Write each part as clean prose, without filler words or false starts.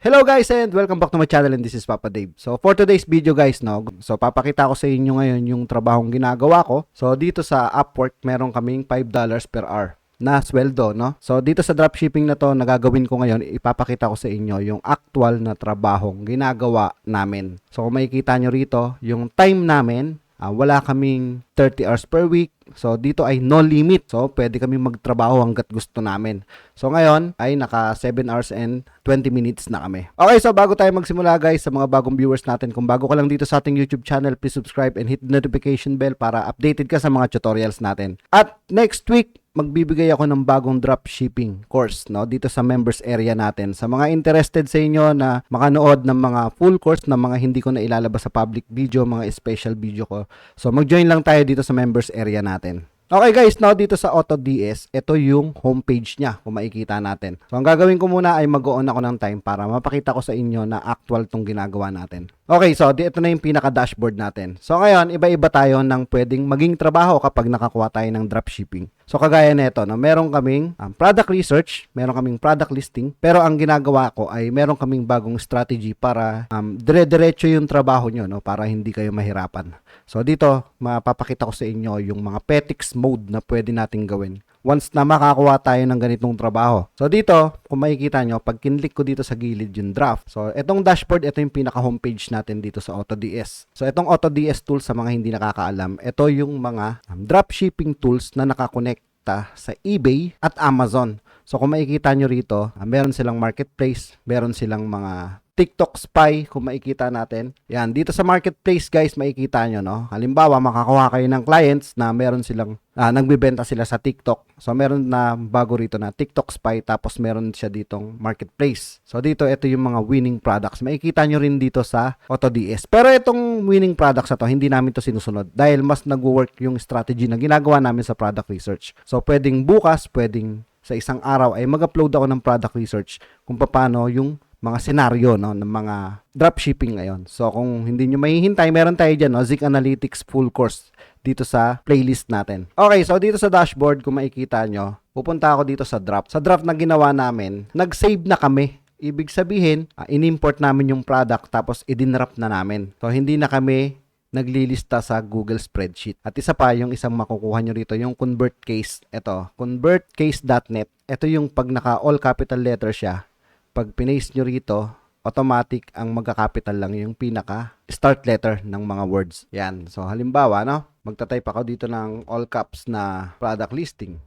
Hello guys and welcome back to my channel and this is Papa Dave. So for today's video guys, papakita ko sa inyo ngayon yung trabahong ginagawa ko. So dito sa Upwork, meron kaming $5 per hour na sweldo, no? So dito sa dropshipping na to, nagagawin ko ngayon, ipapakita ko sa inyo yung actual na trabahong ginagawa namin. So kung makikita nyo rito, yung time namin, wala kaming 30 hours per week. So dito ay no limit. So pwede kami magtrabaho hanggat gusto namin. So ngayon ay naka 7 hours and 20 minutes na kami. Okay, so bago tayo magsimula guys, sa mga bagong viewers natin, kung bago ka lang dito sa ating YouTube channel, please subscribe and hit the notification bell para updated ka sa mga tutorials natin. At next week, magbibigay ako ng bagong dropshipping course, no, dito sa members area natin. Sa mga interested sa inyo na makanood ng mga full course na mga hindi ko na ilalabas sa public video, mga special video ko. So mag-join lang tayo dito sa members area natin. Okay guys, now dito sa AutoDS, ito yung homepage niya kung makikita natin. So ang gagawin ko muna ay mag-on ako ng time para mapakita ko sa inyo na actual tong ginagawa natin. Okay, so ito na yung pinaka-dashboard natin. So ngayon, iba-iba tayo ng pwedeng maging trabaho kapag nakakuha tayo ng dropshipping. So kagaya nito, no, meron kaming product research, meron kaming product listing, pero ang ginagawa ko ay meron kaming bagong strategy para dire-diretso yung trabaho nyo, no, para hindi kayo mahirapan. So dito, mapapakita ko sa inyo yung mga petics mode na pwede nating gawin once na makakuha tayo ng ganitong trabaho. So dito, kung makikita nyo, pag kinlik ko dito sa gilid yung draft. So itong dashboard, ito yung pinaka-homepage natin dito sa AutoDS. So itong AutoDS tools, sa mga hindi nakakaalam, ito yung mga dropshipping tools na nakakonekta sa eBay at Amazon. So kung makikita nyo rito, meron silang marketplace, meron silang mga TikTok spy, kung makikita natin. Yan, dito sa marketplace guys, makikita nyo, no? Halimbawa, makakuha kayo ng clients na meron silang, nagbibenta sila sa TikTok. So, meron na bago rito na TikTok spy, tapos meron siya ditong marketplace. So, dito, ito yung mga winning products. Makikita nyo rin dito sa AutoDS. Pero itong winning products na to, hindi namin to sinusunod dahil mas nag-work yung strategy na ginagawa namin sa product research. So, pwedeng bukas, pwedeng sa isang araw ay mag-upload ako ng product research kung paano yung mga senaryo, no, ng mga dropshipping ngayon. So kung hindi nyo mahihintay, meron tayo dyan, no, Zik Analytics full course dito sa playlist natin. Okay, so dito sa dashboard, kung makikita nyo, pupunta ako dito sa draft. Sa draft na ginawa namin, nag-save na kami. Ibig sabihin, in-import namin yung product tapos idinrap na namin. So hindi na kami naglilista sa Google Spreadsheet. At isa pa, yung isang makukuha nyo rito, yung convert case. Ito, convertcase.net. Ito yung pag naka all capital letter siya, pag pinaste nyo rito, automatic ang magka-capital lang yung pinaka start letter ng mga words. Yan. So, halimbawa, no, magta-type ako dito ng all caps na product listing.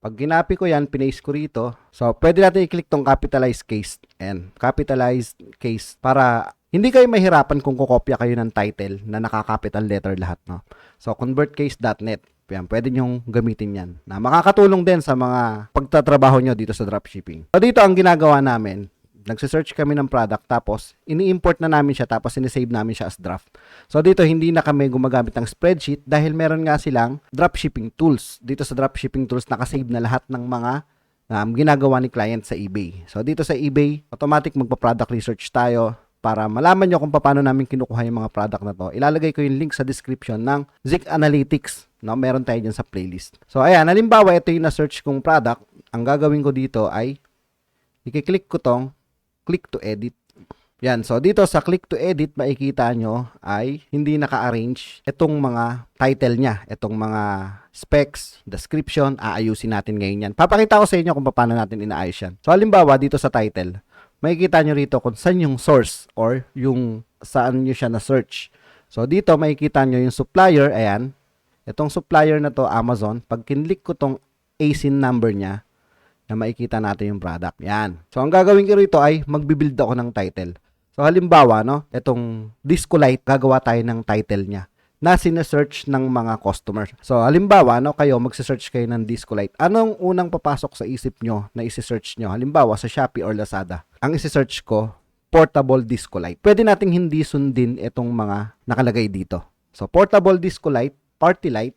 Pag ginapi ko yan, pinaste ko rito. So, pwede natin i-click tong capitalized case. And capitalized case para hindi kayo mahirapan kung kukopya kayo ng title na naka-capital letter lahat, no. So, convertcase.net. Yan, pwede nyong gamitin yan na makakatulong din sa mga pagtatrabaho nyo dito sa dropshipping. So dito ang ginagawa namin, nagsisearch kami ng product tapos ini-import na namin siya tapos sinisave namin siya as draft. So dito hindi na kami gumagamit ng spreadsheet dahil meron nga silang dropshipping tools. Dito sa dropshipping tools nakasave na lahat ng mga ginagawa ni client sa eBay. So dito sa eBay, automatic magpa-product research tayo para malaman nyo kung paano namin kinukuha yung mga product na to. Ilalagay ko yung link sa description ng Zik Analytics. No, meron tayo dyan sa playlist. So, ayan, halimbawa, ito yung na-search kong product. Ang gagawin ko dito ay i-click ko tong click to edit. Yan, so dito sa click to edit, makikita nyo ay hindi naka-arrange itong mga title niya, itong mga specs, description, aayusin natin ngayon yan. Papakita ko sa inyo kung paano natin inaayos yan. So, halimbawa, dito sa title, makikita nyo rito kung saan yung source or yung saan nyo siya na-search. So, dito makikita nyo yung supplier, ayan. Itong supplier na to, Amazon, pag kinlik ko tong ASIN number niya, na makikita natin yung product. Yan. So, ang gagawin ko rito ay magbibuild ako ng title. So, halimbawa, no, itong Discolite, gagawa tayo ng title niya na sinesearch ng mga customer. So, halimbawa, no, kayo, magsisearch kayo ng Discolite. Anong unang papasok sa isip nyo na isi-search nyo? Halimbawa, sa Shopee or Lazada. Ang isi-search ko, portable Discolite. Pwede nating hindi sundin itong mga nakalagay dito. So, portable Discolite, party light,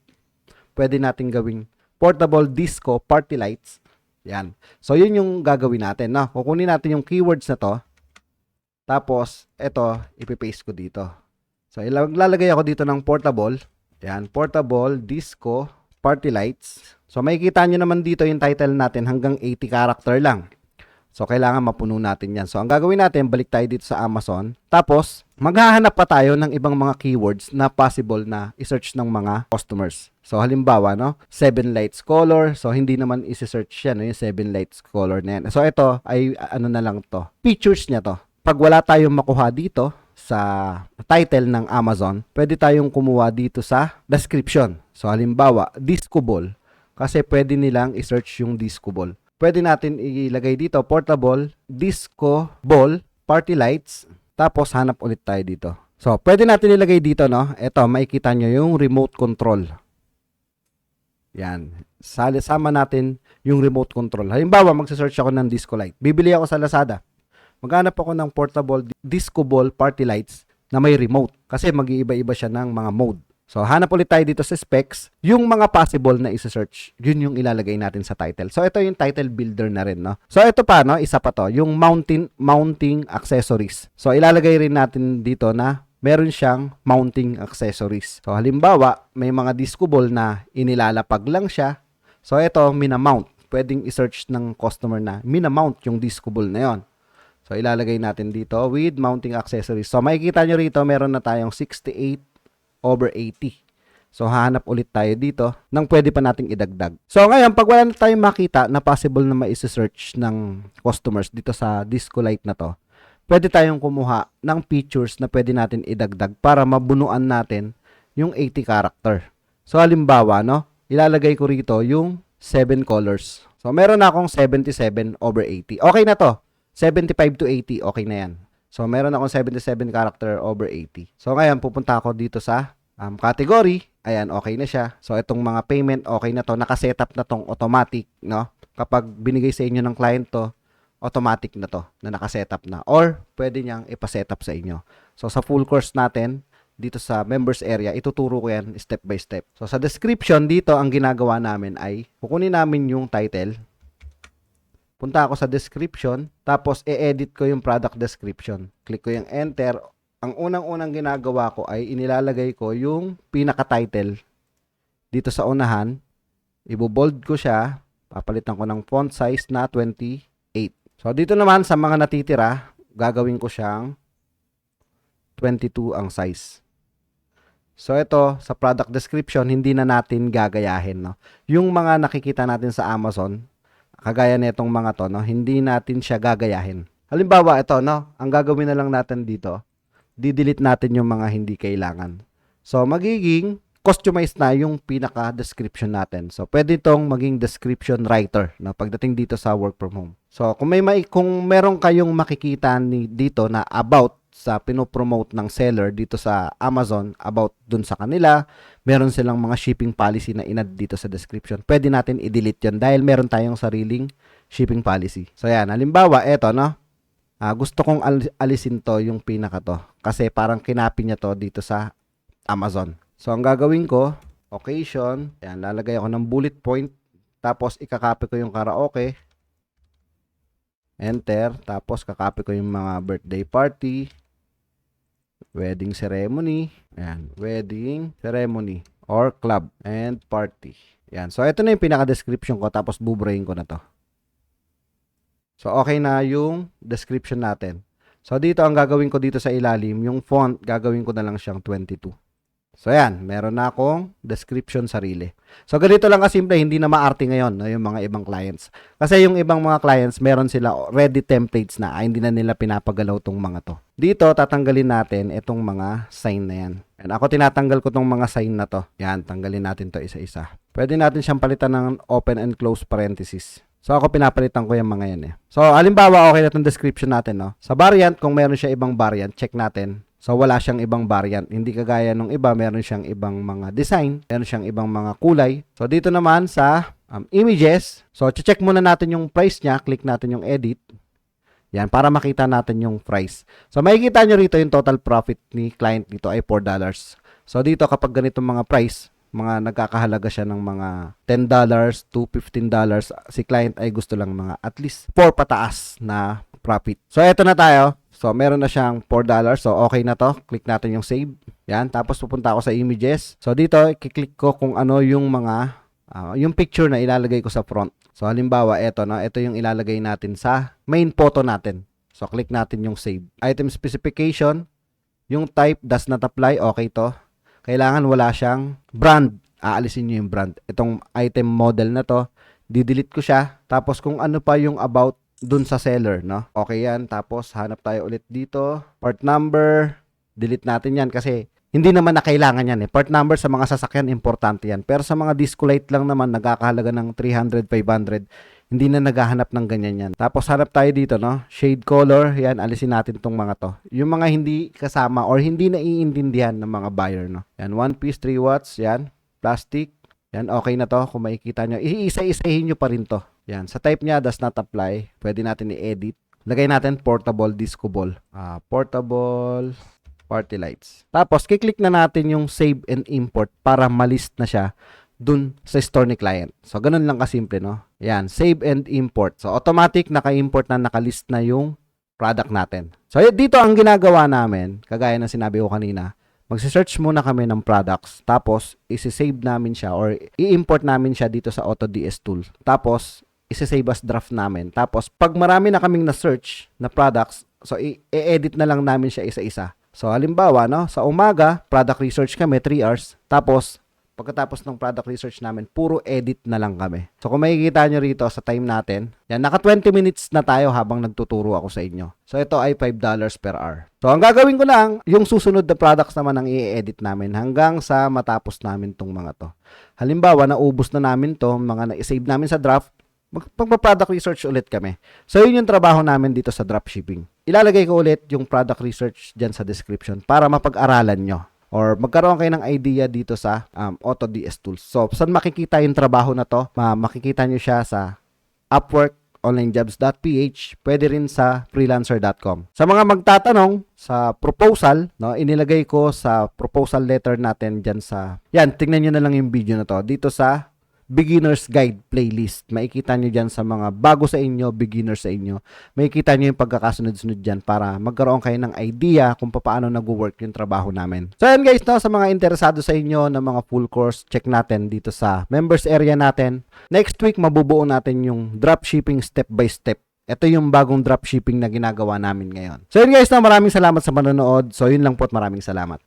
pwede nating gawing portable disco party lights. Yan. So, yun yung gagawin natin. No? Kukunin natin yung keywords na to. Tapos, ito, ipipaste ko dito. So, ilalagay ako dito ng portable. Yan, portable disco party lights. So, makikita nyo naman dito yung title natin hanggang 80 character lang. So, kailangan mapuno natin yan. So, ang gagawin natin, balik tayo dito sa Amazon. Tapos, maghahanap pa tayo ng ibang mga keywords na possible na i-search ng mga customers. So, halimbawa, no? 7 lights color. So, hindi naman isi-search yan, no? Yung 7 lights color na yan. So, ito ay, ano na lang to. Features niya to. Pag wala tayong makuha dito sa title ng Amazon, pwede tayong kumuha dito sa description. So, halimbawa, disco ball. Kasi pwede nilang i-search yung disco ball. Pwede natin ilagay dito, portable, disco, ball, party lights, tapos hanap ulit tayo dito. So, pwede natin ilagay dito, no? Ito, makikita nyo yung remote control. Yan. Sama natin yung remote control. Halimbawa, magsa-search ako ng disco light. Bibili ako sa Lazada. Maghanap ako ng portable disco ball party lights na may remote. Kasi mag-iiba-iba siya ng mga mode. So, hanap ulit tayo dito sa specs. Yung mga possible na isa-search, yun yung ilalagay natin sa title. So, ito yung title builder na rin, no? So, ito pa, no? Isa pa to. Yung mounting accessories. So, ilalagay rin natin dito na meron siyang mounting accessories. So, halimbawa, may mga disco ball na inilalapag lang siya. So, ito, minamount. Pwedeng i-search ng customer na minamount yung disco ball na yon. So, ilalagay natin dito with mounting accessories. So, makikita nyo rito, meron na tayong 68/80. So, hahanap ulit tayo dito nang pwede pa nating idagdag. So, ngayon, pag wala na tayong makita na possible na ma-search ng customers dito sa disco light na to, pwede tayong kumuha ng features na pwede natin idagdag para mabunuan natin yung 80 character. So, halimbawa, no, ilalagay ko rito yung 7 colors. So, meron na akong 77/80. Okay na to. 75/80, okay na yan. So, meron akong 77 character over 80. So, ngayon, pupunta ako dito sa category. Ayan, okay na siya. So, itong mga payment, okay na to. Nakasetup na tong automatic, no? Kapag binigay sa inyo ng client to, automatic na to, na nakasetup na. Or, pwede niyang ipasetup sa inyo. So, sa full course natin, dito sa members area, ituturo ko yan step by step. So, sa description, dito, ang ginagawa namin ay, kukunin namin yung title. Punta ako sa description, tapos i-edit ko yung product description. Click ko yung enter. Ang unang-unang ginagawa ko ay inilalagay ko yung pinaka-title dito sa unahan. Ibo-bold ko siya. Papalitan ko ng font size na 28. So, dito naman sa mga natitira, gagawin ko siyang 22 ang size. So, ito, sa product description, hindi na natin gagayahin, no? Yung mga nakikita natin sa Amazon, kagaya nitong mga to, no, hindi natin siya gagayahin. Halimbawa, ito, no, ang gagawin na lang natin dito, di-delete natin yung mga hindi kailangan. So, magiging customized na yung pinaka-description natin. So, pwede itong maging description writer, no, pagdating dito sa work from home. So, kung meron kayong makikita dito na about sa pinopromote ng seller dito sa Amazon about dun sa kanila, meron silang mga shipping policy na inad dito sa description. Pwede natin i-delete yun dahil meron tayong sariling shipping policy. So, yan. Halimbawa, eto, no? Gusto kong alisin to yung pinaka to kasi parang kinapi niya to dito sa Amazon. So, ang gagawin ko, occasion, yan, lalagay ako ng bullet point, tapos ikakopy ko yung karaoke, enter, tapos kakopy ko yung mga birthday party, wedding ceremony, ayan, wedding ceremony or club and party. Yan. So, ito na yung pinaka-description ko, tapos buburahin ko na to. So, okay na yung description natin. So, dito ang gagawin ko dito sa ilalim, yung font, gagawin ko na lang siyang 22. So, yan. Meron na akong description sarili. So, ganito lang kasimple, hindi na maarte ngayon, no, yung mga ibang clients. Kasi yung ibang mga clients, meron sila ready templates na, hindi na nila pinapagalaw tong mga to. Dito, tatanggalin natin itong mga sign na yan. And ako tinatanggal ko tong mga sign na to. Yan, tanggalin natin to isa-isa. Pwede natin siyang palitan ng open and close parenthesis. So, ako pinapalitan ko yung mga yan eh. So, halimbawa, okay na itong description natin, no? Sa variant, kung meron siya ibang variant, check natin. So, wala siyang ibang variant. Hindi kagaya nung iba, meron siyang ibang mga design, meron siyang ibang mga kulay. So, dito naman sa images, so, check muna natin yung price niya. Click natin yung edit. Yan, para makita natin yung price. So, makikita nyo rito yung total profit ni client dito ay $4. So, dito kapag ganitong mga price, mga nagkakahalaga siya ng mga $10 to $15, si client ay gusto lang mga at least 4 pataas na profit. So, eto na tayo. So, meron na siyang $4. So, okay na to. Click natin yung save. Yan. Tapos, pupunta ako sa images. So, dito, i-click ko kung ano yung mga Yung picture na ilalagay ko sa front. So halimbawa, ito, no? Ito yung ilalagay natin sa main photo natin. So click natin yung save. Item specification, yung type does not apply, okay to. Kailangan wala siyang brand. Aalisin nyo yung brand. Itong item model na to, didelete ko siya. Tapos kung ano pa yung about dun sa seller, no? Okay yan. Tapos hanap tayo ulit dito. Part number, delete natin yan kasi hindi naman na kailangan yan eh. Part number sa mga sasakyan, importante yan. Pero sa mga Discolite lang naman, nagkakahalaga ng 300, 500, hindi na naghahanap ng ganyan yan. Tapos hanap tayo dito, no? Shade color, yan, alisin natin tong mga to. Yung mga hindi kasama or hindi naiintindihan ng mga buyer, no? Yan, 1 piece, 3 watts, yan, plastic, yan, okay na to. Kung makikita nyo, iisa-isahin nyo pa rin to. Yan, sa type niya, does not apply. Pwede natin i-edit. Lagay natin portable disco ball. Portable party lights. Tapos, kiklik na natin yung save and import para malist na siya dun sa store ni client. So, ganun lang kasimple, no? Yan, save and import. So, automatic naka-import na, nakalist na yung product natin. So, dito ang ginagawa namin, kagaya ng sinabi ko kanina, magsi-search muna kami ng products, tapos isi-save namin siya or i-import namin siya dito sa AutoDS tool. Tapos, isi-save as draft namin. Tapos, pag marami na kaming na-search na products, so, i-edit na lang namin siya isa-isa. So, halimbawa, no, sa umaga, product research kami, 3 hours. Tapos, pagkatapos ng product research namin, puro edit na lang kami. So, kung makikita nyo rito sa time natin, yan, naka 20 minutes na tayo habang nagtuturo ako sa inyo. So, ito ay $5 per hour. So, ang gagawin ko lang, yung susunod na products naman ang i-edit namin hanggang sa matapos namin tong mga to. Halimbawa, naubos na namin to, mga na-save namin sa draft, magpa-product research ulit kami. So, yun yung trabaho namin dito sa dropshipping. Ilalagay ko ulit yung product research dyan sa description para mapag-aralan nyo or magkaroon kayo ng idea dito sa AutoDS Tools. So, saan makikita yung trabaho na to? Makikita nyo siya sa Upwork, onlinejobs.ph, pwede rin sa freelancer.com. Sa mga magtatanong sa proposal, no, inilagay ko sa proposal letter natin dyan sa, yan, tingnan nyo na lang yung video na to, dito sa Beginner's Guide playlist. Makikita nyo dyan sa mga bago sa inyo, beginner sa inyo. Makikita nyo yung pagkakasunod-sunod dyan para magkaroon kayo ng idea kung paano nag-work yung trabaho namin. So yan guys, no, sa mga interesado sa inyo ng mga full course, check natin dito sa members area natin. Next week, mabubuo natin yung dropshipping step by step. Ito yung bagong dropshipping na ginagawa namin ngayon. So yun guys, no, maraming salamat sa panonood. So yun lang po at maraming salamat.